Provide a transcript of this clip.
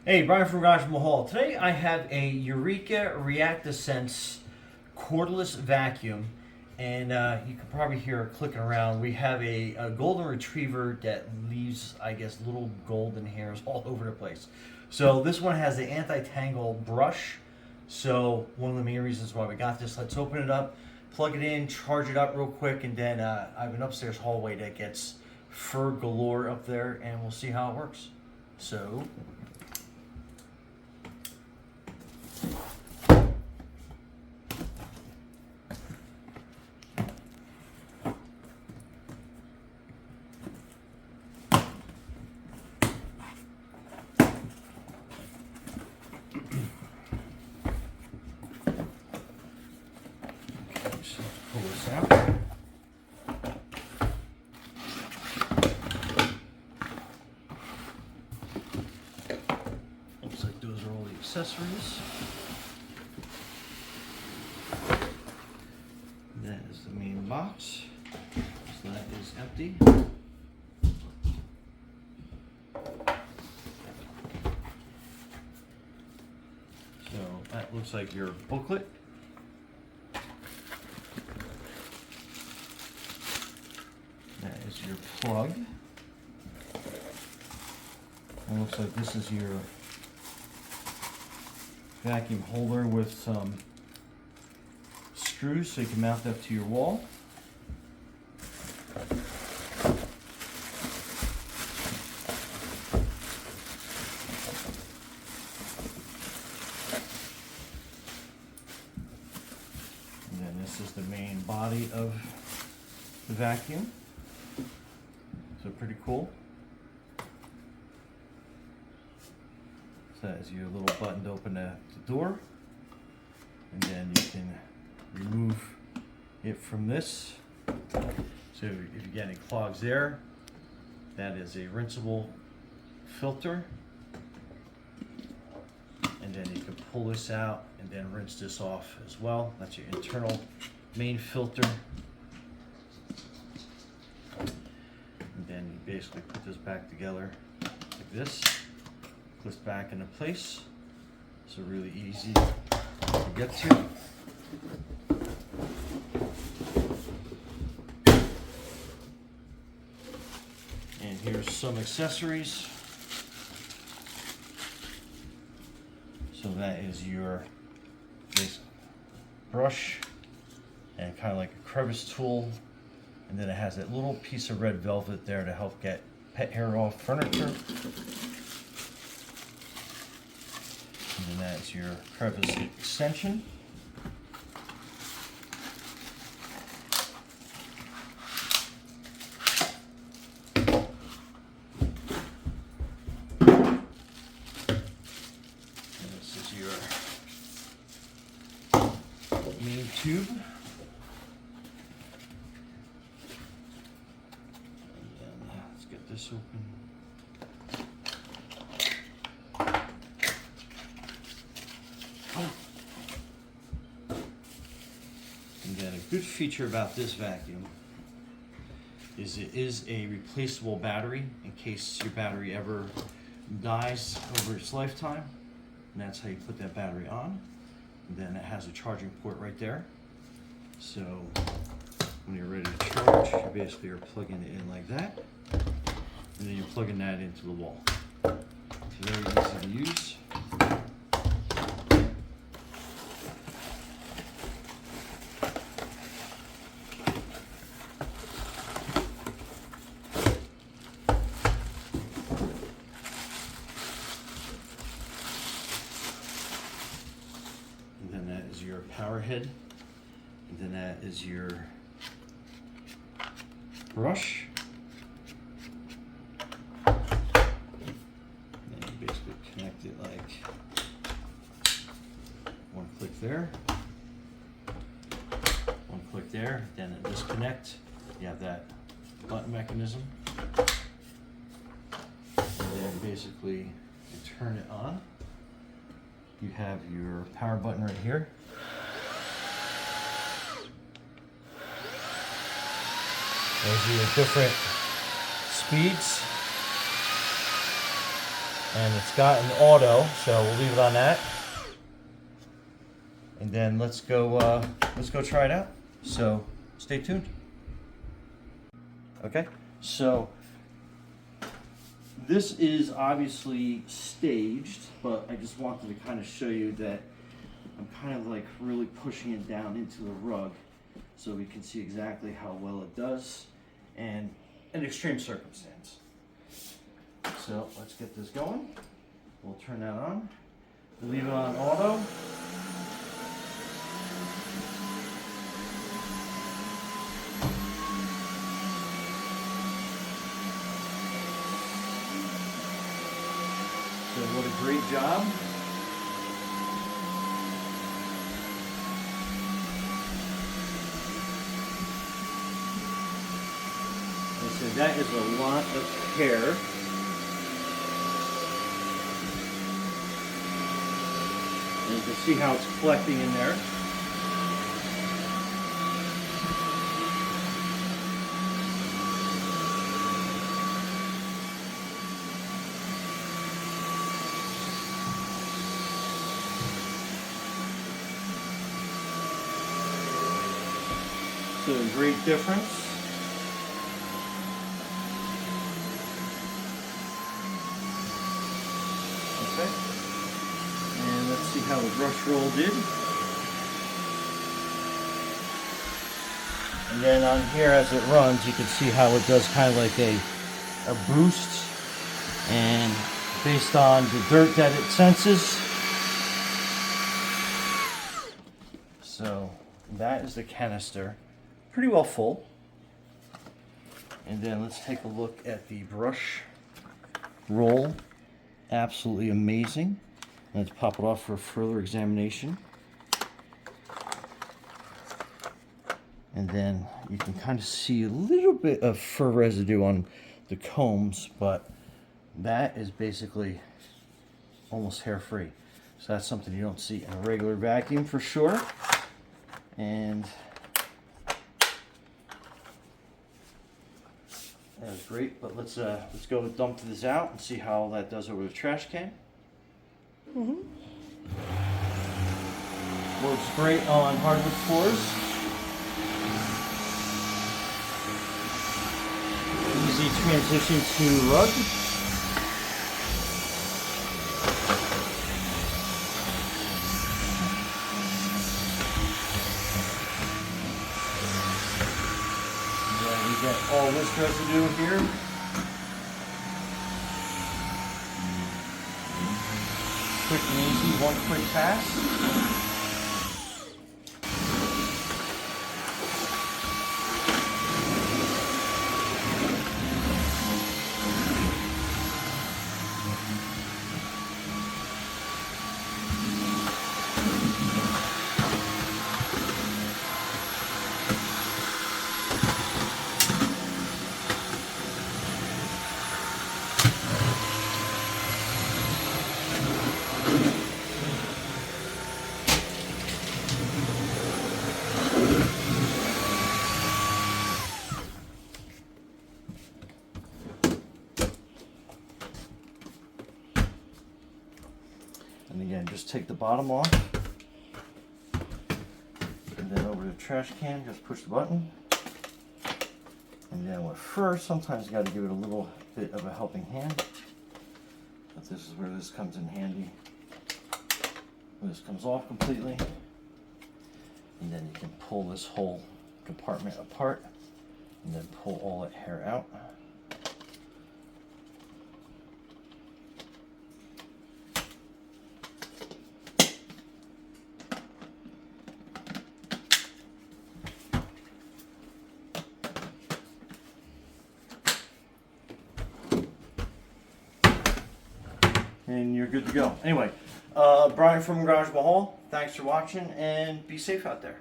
Hey, Brian from Rechargeable Hall. Today I have a Eureka ReactiveSense cordless vacuum, and you can probably hear it clicking around. We have a golden retriever that leaves, I guess, little golden hairs all over the place. So this one has the anti-tangle brush. So one of the main reasons why we got this. Let's open it up, plug it in, charge it up real quick, and then I have an upstairs hallway that gets fur galore up there, and we'll see how it works. So. So pull this out. Looks like those are all the accessories. That is the main box. So that is empty. So that looks like your booklet. That is your plug. It looks like this is your vacuum holder with some screws so you can mount that to your wall. And then this is the main body of the vacuum. So pretty cool. So that is your little button to open the door. And then you can remove it from this. So if you get any clogs there, that is a rinsable filter. And then you can pull this out and then rinse this off as well. That's your internal main filter. And then you basically put this back together like this. Clips back into place. So really easy to get to. And here's some accessories. So that is your brush and kind of like a crevice tool. And then it has that little piece of red velvet there to help get pet hair off furniture. And then that's your crevice extension. Main tube. And then let's get this open. Oh. And then a good feature about this vacuum is it is a replaceable battery in case your battery ever dies over its lifetime. And that's how you put that battery on. And then it has a charging port right there. So when you're ready to charge, you basically are plugging it in like that. And then you're plugging that into the wall. It's very easy to use. And then that is your power head. And then that is your brush. And then you basically connect it like one click there, one click there, then it disconnect. You have that button mechanism. And then basically you turn it on. You have your power button right here. Those are your different speeds. And it's got an auto, so we'll leave it on that. And then let's go try it out. So stay tuned. Okay, so this is obviously staged, but I just wanted to kind of show you that I'm kind of like really pushing it down into the rug so we can see exactly how well it does and an extreme circumstance. So let's get this going. We'll turn that on. Leave it on auto. So what a great job. So that is a lot of hair. And you can see how it's collecting in there. So a great difference. Okay. And let's see how the Brushroll did. And then on here as it runs, you can see how it does kind of like a boost. And based on the dirt that it senses. So that is the canister. Pretty well full. And then let's take a look at the brush roll. Absolutely amazing. Let's pop it off for further examination. And then you can kind of see a little bit of fur residue on the combs, but that is basically almost hair-free. So that's something you don't see in a regular vacuum for sure. And that was great, but let's go dump this out and see how that does over the trash can. Works great on hardwood floors. Easy transition to rug. We get all this residue here. Quick and easy, one quick pass. And again, just take the bottom off. And then over to the trash can, just push the button. And then with fur, sometimes you got to give it a little bit of a helping hand. But this is where this comes in handy. This comes off completely. And then you can pull this whole compartment apart. And then pull all that hair out. And you're good to go. Anyway, Brian from Rechargeable, thanks for watching, and be safe out there.